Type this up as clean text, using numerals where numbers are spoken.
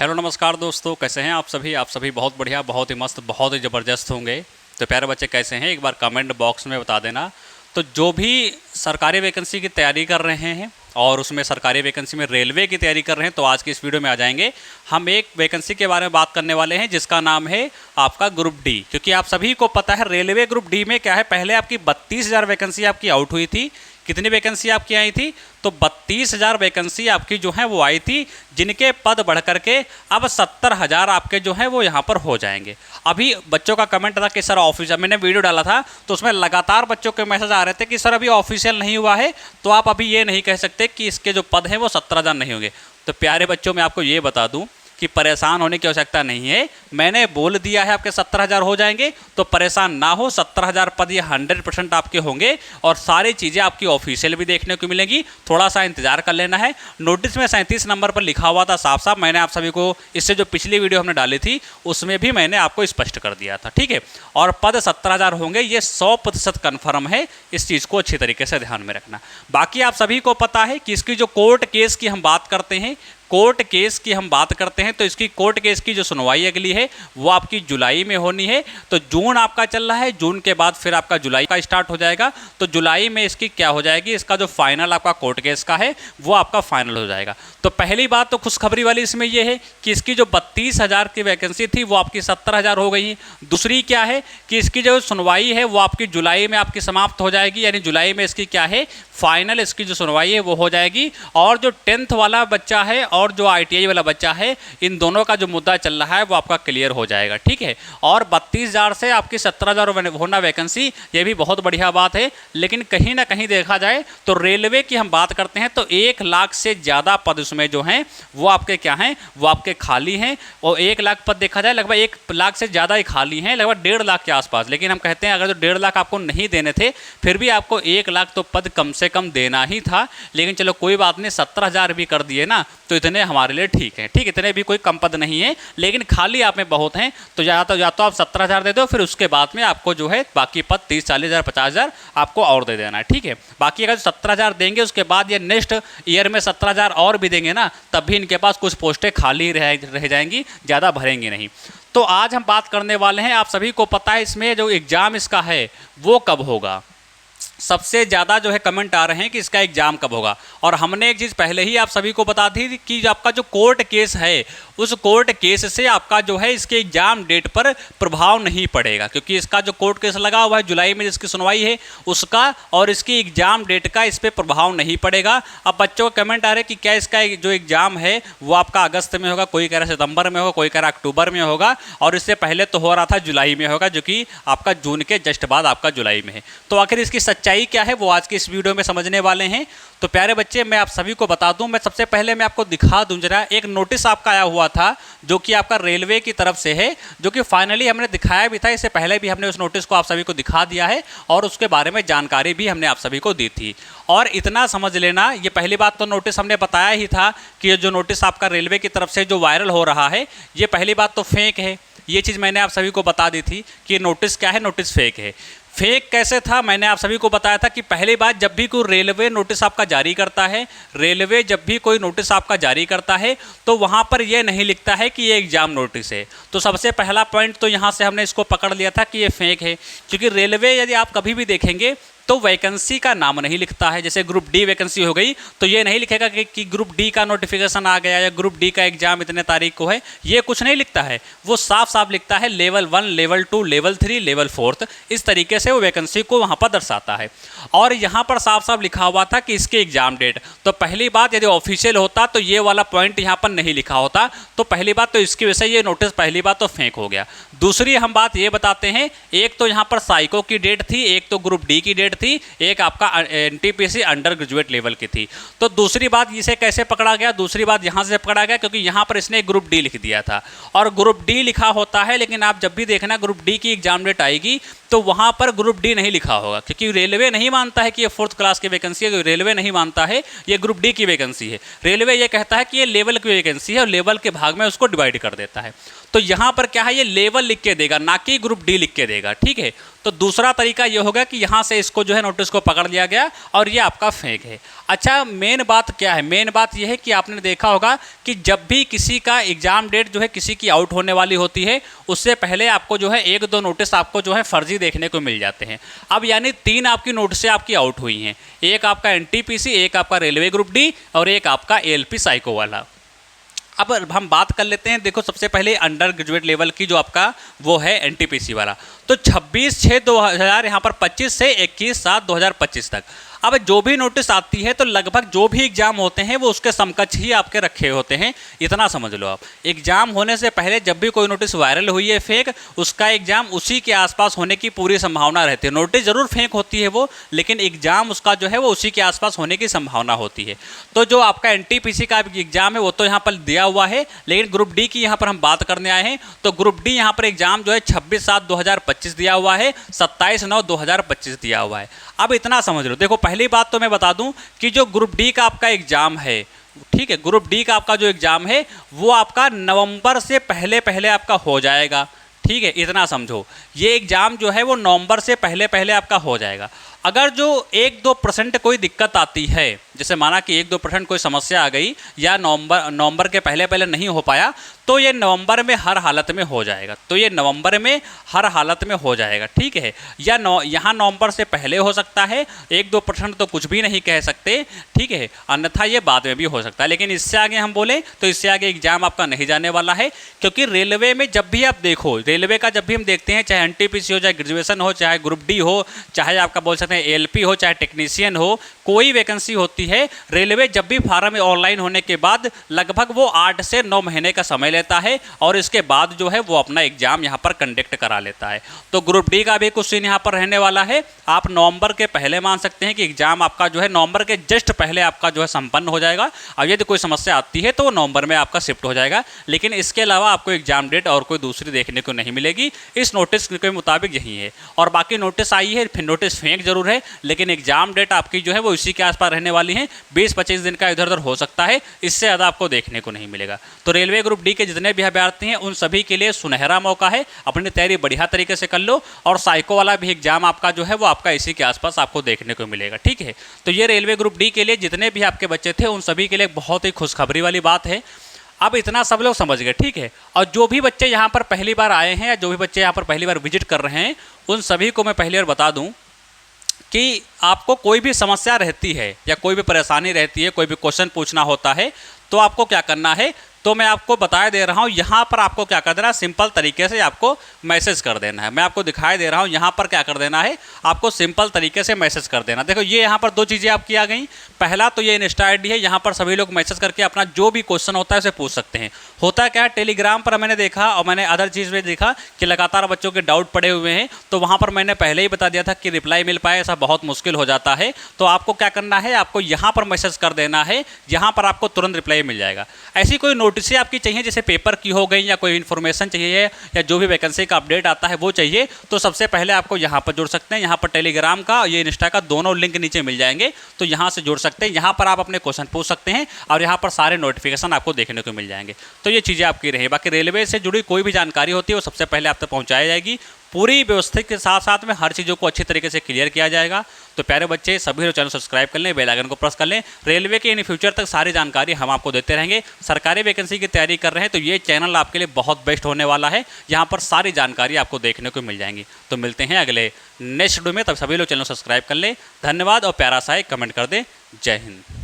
Hello नमस्कार दोस्तों, कैसे हैं आप सभी बहुत बढ़िया, बहुत ही मस्त, बहुत ही ज़बरदस्त होंगे। तो प्यारे बच्चे कैसे हैं, एक बार कमेंट बॉक्स में बता देना। तो जो भी सरकारी वैकेंसी की तैयारी कर रहे हैं और उसमें सरकारी वैकेंसी में रेलवे की तैयारी कर रहे हैं, तो आज की इस वीडियो में आ जाएंगे। हम एक वैकेंसी के बारे में बात करने वाले हैं जिसका नाम है आपका ग्रुप डी। क्योंकि आप सभी को पता है रेलवे ग्रुप डी में क्या है, पहले आपकी 32,000 वैकेंसी आपकी आउट हुई थी। कितनी वैकेंसी आपकी आई थी? तो 32,000 वैकेंसी आपकी जो है वो आई थी, जिनके पद बढ़ करके अब 70,000 आपके जो है वो यहाँ पर हो जाएंगे। अभी बच्चों का कमेंट था कि सर ऑफिशियल, मैंने वीडियो डाला था तो उसमें लगातार बच्चों के मैसेज आ रहे थे कि सर अभी ऑफिशियल नहीं हुआ है, तो आप अभी ये नहीं कह सकते कि इसके जो पद हैं वो 17,000 नहीं होंगे। तो प्यारे बच्चों, मैं आपको ये बता दूँ कि परेशान होने की आवश्यकता नहीं है। मैंने बोल दिया है आपके 17,000 हो जाएंगे, तो परेशान ना हो। 17,000 पद ये 100% आपके होंगे और सारी चीज़ें आपकी ऑफिशियल भी देखने को मिलेंगी। थोड़ा सा इंतजार कर लेना है। नोटिस में 37 नंबर पर लिखा हुआ था साफ साफ। मैंने आप सभी को इससे जो पिछली वीडियो हमने डाली थी उसमें भी मैंने आपको स्पष्ट कर दिया था, ठीक है। और पद 17,000 होंगे, ये 100% कन्फर्म है। इस चीज़ को अच्छी तरीके से ध्यान में रखना। बाकी आप सभी को पता है कि इसकी जो कोर्ट केस की हम बात करते हैं, कोर्ट केस की हम बात करते हैं, तो इसकी कोर्ट केस की जो सुनवाई अगली है वो आपकी जुलाई में होनी है। तो जून आपका चल रहा है, जून के बाद फिर आपका जुलाई का स्टार्ट हो जाएगा। तो जुलाई में इसकी क्या हो जाएगी, इसका जो फाइनल आपका कोर्ट केस का है वो आपका फाइनल हो जाएगा। तो पहली बात तो खुशखबरी वाली इसमें ये है कि इसकी जो 32,000 की वैकेंसी थी वो आपकी 70,000 हो गई है। दूसरी क्या है कि इसकी जो सुनवाई है वो आपकी जुलाई में आपकी समाप्त हो जाएगी, यानी जुलाई में इसकी क्या है, फाइनल इसकी जो सुनवाई है वो हो जाएगी। और जो 10th वाला बच्चा है और जो ITI वाला बच्चा है, इन दोनों का जो मुद्दा चल रहा है वो आपका क्लियर हो जाएगा, ठीक है। और 32,000 से आपकी 17,000 होना वैकेंसी, ये भी बहुत बढ़िया बात है। लेकिन कहीं ना कहीं देखा जाए तो रेलवे की हम बात करते हैं तो 1 लाख से ज़्यादा पद उसमें जो हैं वो आपके क्या हैं, वो आपके खाली हैं। और 1 लाख पद देखा जाए, लगभग 1 लाख से ज़्यादा ही खाली हैं, लगभग 1.5 लाख के आसपास। लेकिन हम कहते हैं अगर जो 1.5 लाख आपको नहीं देने थे, फिर भी आपको 1 लाख तो पद कम से कम देना ही था। लेकिन चलो कोई बात नहीं, 17,000 भी कर दिए ना, तो इतने हमारे लिए ठीक है, ठीक। इतने भी कोई कम पद नहीं है, लेकिन खाली आप में बहुत हैं। तो या तो आप 17,000 दे दो, फिर उसके बाद में आपको जो है बाकी पद 30, 40,000, 50,000 आपको और दे देना है, ठीक है। बाकी अगर 17,000 देंगे, उसके बाद ये नेक्स्ट ईयर में 17,000 और भी देंगे ना, तब भी इनके पास कुछ पोस्टें खाली रह जाएंगी, ज़्यादा भरेंगी नहीं। तो आज हम बात करने वाले हैं, आप सभी को पता है इसमें जो एग्ज़ाम इसका है वो कब होगा। सबसे ज़्यादा जो है कमेंट आ रहे हैं कि इसका एग्ज़ाम कब होगा। और हमने एक चीज़ पहले ही आप सभी को बता दी कि आपका जो कोर्ट केस है, उस कोर्ट केस से आपका जो है इसके एग्ज़ाम डेट पर प्रभाव नहीं पड़ेगा। क्योंकि इसका जो कोर्ट केस लगा हुआ है जुलाई में जिसकी सुनवाई है उसका, और इसकी एग्ज़ाम डेट का इस पर प्रभाव नहीं पड़ेगा। अब बच्चों को कमेंट आ रहे हैं कि क्या इसका जो एग्ज़ाम है वो आपका अगस्त में होगा, कोई कह रहा है सितंबर में होगा, कोई कह रहा है अक्टूबर में होगा, और इससे पहले तो हो रहा था जुलाई में होगा, जो कि आपका जून के जस्ट बाद आपका जुलाई में है। तो आखिर इसकी सच्चाई क्या है वो आज की इस वीडियो में समझने वाले हैं। तो प्यारे बच्चे, मैं आप सभी को बता दूं, मैं सबसे पहले मैं आपको दिखा दूं जरा, एक नोटिस आपका आया हुआ था जो कि आपका रेलवे की तरफ से है, जो कि फाइनली हमने दिखाया भी था। इससे पहले भी हमने उस नोटिस को आप सभी को दिखा दिया है और उसके बारे में जानकारी भी हमने आप सभी को दी थी। और इतना समझ लेना, ये पहली बात तो नोटिस हमने बताया ही था कि ये जो नोटिस आपका रेलवे की तरफ से जो वायरल हो रहा है, ये पहली बात तो फेक है। ये चीज़ मैंने आप सभी को बता दी थी कि नोटिस क्या है, नोटिस फेक है। फेक कैसे था, मैंने आप सभी को बताया था कि पहली बात, जब भी कोई रेलवे नोटिस आपका जारी करता है, रेलवे जब भी कोई नोटिस आपका जारी करता है तो वहाँ पर यह नहीं लिखता है कि ये एग्ज़ाम नोटिस है। तो सबसे पहला पॉइंट तो यहाँ से हमने इसको पकड़ लिया था कि ये फेक है। क्योंकि रेलवे यदि आप कभी भी देखेंगे तो वैकेंसी का नाम नहीं लिखता है। जैसे ग्रुप डी वैकेंसी हो गई तो ये नहीं लिखेगा कि ग्रुप डी का नोटिफिकेशन आ गया या ग्रुप डी का एग्जाम इतने तारीख को है, ये कुछ नहीं लिखता है। वो साफ साफ लिखता है लेवल 1, लेवल 2, लेवल 3, लेवल 4, इस तरीके से वो वैकेंसी को वहाँ पर दर्शाता है। और यहाँ पर साफ साफ लिखा हुआ था कि इसके एग्जाम डेट। तो पहली बात, यदि ऑफिशियल होता तो ये वाला पॉइंट यहाँ पर नहीं लिखा होता। तो पहली बात तो इसकी वजह से ये नोटिस पहली बात तो फेक हो गया। दूसरी हम बात ये बताते हैं, एक तो यहाँ पर साइको की डेट थी, एक तो ग्रुप डी की डेट थी, एक आपका NTPC अंडर ग्रेजुएट लेवल की थी। तो दूसरी बात इसे कैसे पकड़ा गया, दूसरी बात यहाँ से पकड़ा गया क्योंकि यहाँ पर इसने ग्रुप डी लिख दिया था। और ग्रुप डी लिखा होता है, लेकिन आप जब भी देखना ग्रुप डी की एग्जाम डेट आएगी तो वहाँ पर ग्रुप डी नहीं लिखा होगा, क्योंकि रेलवे नहीं मानता है कि ये 4th क्लास की वैकेंसी है। रेलवे नहीं मानता है ये ग्रुप डी की वैकेंसी है। रेलवे ये कहता है कि ये लेवल की वैकेंसी है और लेवल के भाग में उसको डिवाइड कर देता है। तो यहाँ पर क्या है, ये लेवल लिख के देगा, ना कि ग्रुप डी लिख के देगा। ठीक है, तो दूसरा तरीका ये होगा कि यहाँ से इसको जो है नोटिस को पकड़ लिया गया और ये आपका फेक है। अच्छा, मेन बात क्या है? मेन बात ये है कि आपने देखा होगा कि जब भी किसी का एग्ज़ाम डेट जो है किसी की आउट होने वाली होती है, उससे पहले आपको जो है 1-2 नोटिस आपको जो है फर्जी देखने को मिल जाते हैं। अब यानी 3 आपकी नोटिसें आपकी आउट हुई हैं, एक आपका एनटीपीसी, एक आपका रेलवे ग्रुप डी और एक आपका एएलपी साइको वाला। अब हम बात कर लेते हैं, देखो सबसे पहले अंडर ग्रेजुएट लेवल की जो आपका वो है एनटीपीसी वाला, तो 26/6/2000 यहाँ पर 25 से 21/7/2025 तक। अब जो भी नोटिस आती है तो लगभग जो भी एग्ज़ाम होते हैं वो उसके समकक्ष ही आपके रखे होते हैं, इतना समझ लो आप। एग्ज़ाम होने से पहले जब भी कोई नोटिस वायरल हुई है फेक, उसका एग्ज़ाम उसी के आसपास होने की पूरी संभावना रहती है। नोटिस ज़रूर फेक होती है वो, लेकिन एग्ज़ाम उसका जो है वो उसी के आसपास होने की संभावना होती है। तो जो आपका एनटीपीसी का एग्ज़ाम है वो तो यहाँ पर दिया हुआ है, लेकिन ग्रुप डी की यहाँ पर हम बात करने आए हैं। तो ग्रुप डी यहाँ पर एग्ज़ाम जो है 26/7/2025 दिया हुआ है, 27/9/2025 दिया हुआ है। अब इतना समझ लो, देखो पहली बात तो मैं बता दूं कि जो ग्रुप डी का आपका एग्ज़ाम है, ठीक है, ग्रुप डी का आपका जो एग्ज़ाम है वो आपका नवंबर से पहले पहले आपका हो जाएगा। ठीक है, इतना समझो, ये एग्ज़ाम जो है वो नवंबर से पहले पहले आपका हो जाएगा। अगर जो 1-2% कोई दिक्कत आती है, जैसे माना कि 1-2% कोई समस्या आ गई या नवंबर के पहले पहले नहीं हो पाया, तो ये नवंबर में हर हालत में हो जाएगा। तो ये नवंबर में हर हालत में हो जाएगा। ठीक है, या यहाँ नवंबर से पहले हो सकता है, 1-2% तो कुछ भी नहीं कह सकते। ठीक है, अन्यथा ये बाद में भी हो सकता है, लेकिन इससे आगे हम बोले तो इससे आगे एग्जाम आपका नहीं जाने वाला है। क्योंकि रेलवे में जब भी आप देखो, रेलवे का जब भी हम देखते हैं, चाहे एनटीपीसी हो, चाहे ग्रेजुएशन हो, चाहे ग्रुप डी हो, चाहे आपका बोल सकते हैं एएलपी हो, चाहे टेक्नीशियन हो, कोई वैकेंसी होती है, रेलवे जब भी फार्म ऑनलाइन होने के बाद लगभग वो 8 से 9 महीने का समय लेता है और इसके बाद जो है वो अपना एग्जाम यहाँ पर कंडक्ट करा लेता है। तो ग्रुप डी का भी कुछ सीन यहाँ पर रहने वाला है। आप नवंबर के पहले मान सकते हैं कि एग्जाम आपका जो है नवंबर के जस्ट पहले आपका जो है संपन्न हो जाएगा। अब यदि कोई समस्या आती है तो वो नवंबर में आपका शिफ्ट हो जाएगा, लेकिन इसके अलावा आपको एग्जाम डेट और कोई दूसरी देखने को नहीं मिलेगी। इस नोटिस के मुताबिक यही है। और बाकी नोटिस आई है, फिर नोटिस फेक जरूर है, लेकिन एग्जाम डेट आपकी जो है वो इसी के आसपास रहने वाली है। 20-25 दिन का इधर उधर हो सकता है, इससे ज़्यादा आपको देखने को नहीं मिलेगा। तो रेलवे ग्रुप डी के जितने भी अभ्यर्थी हैं उन सभी के लिए सुनहरा मौका है, अपनी तैयारी बढ़िया तरीके से कर लो। और साइको वाला भी एग्जाम आपका जो है वो आपका इसी के आसपास आपको देखने को मिलेगा। ठीक है, तो ये रेलवे ग्रुप डी के लिए जितने भी आपके बच्चे थे उन सभी के लिए बहुत ही खुशखबरी वाली बात है। अब इतना सब लोग समझ गए। ठीक है, और जो भी बच्चे यहाँ पर पहली बार आए हैं या जो भी बच्चे यहाँ पर पहली बार विजिट कर रहे हैं, उन सभी को मैं पहली बार बता दूं कि आपको कोई भी समस्या रहती है या कोई भी परेशानी रहती है, कोई भी क्वेश्चन पूछना होता है, तो आपको क्या करना है, तो मैं आपको बता दे रहा हूँ। यहाँ पर आपको क्या कर देना है, सिंपल तरीके से आपको मैसेज कर देना है। मैं आपको दिखाई दे रहा हूँ, यहाँ पर क्या कर देना है, आपको सिंपल तरीके से मैसेज कर देना। देखो ये यहाँ पर 2 चीज़ें आपकी आ गई। पहला तो ये इंस्टा आईडी है, यहाँ पर सभी लोग मैसेज करके अपना जो भी क्वेश्चन होता है उसे पूछ सकते हैं। होता क्या है, टेलीग्राम पर मैंने देखा और मैंने अदर चीज़ में देखा कि लगातार बच्चों के डाउट पड़े हुए हैं, तो वहाँ पर मैंने पहले ही बता दिया था कि रिप्लाई मिल पाए ऐसा बहुत मुश्किल हो जाता है। तो आपको क्या करना है, आपको यहाँ पर मैसेज कर देना है, यहाँ पर आपको तुरंत रिप्लाई मिल जाएगा। ऐसी कोई नोटिस आपकी चाहिए, जैसे पेपर की हो गई या कोई इन्फॉर्मेशन चाहिए या जो भी वैकेंसी का अपडेट आता है वो चाहिए, तो सबसे पहले आपको यहाँ पर जुड़ सकते हैं। यहाँ पर टेलीग्राम का ये इंस्टा का दोनों लिंक नीचे मिल जाएंगे, तो यहाँ से जुड़ सकते हैं। यहाँ पर आप अपने क्वेश्चन पूछ सकते हैं और यहाँ पर सारे नोटिफिकेशन आपको देखने को मिल जाएंगे। तो ये चीज़ें आपकी रही। बाकी रेलवे से जुड़ी कोई भी जानकारी होती है वो सबसे पहले आप तक पहुँचाई जाएगी। पूरी व्यवस्था के साथ साथ में हर चीज़ों को अच्छी तरीके से क्लियर किया जाएगा। तो प्यारे बच्चे सभी लोग चैनल सब्सक्राइब कर लें, बेल आइकन को प्रेस कर लें। रेलवे के इन फ्यूचर तक सारी जानकारी हम आपको देते रहेंगे। सरकारी वैकेंसी की तैयारी कर रहे हैं तो ये चैनल आपके लिए बहुत बेस्ट होने वाला है। यहाँ पर सारी जानकारी आपको देखने को मिल जाएंगी। तो मिलते हैं अगले नेक्स्ट वीडियो में, तब सभी लोग चैनल सब्सक्राइब कर लें। धन्यवाद और प्यारा सा एक कमेंट कर दें। जय हिंद।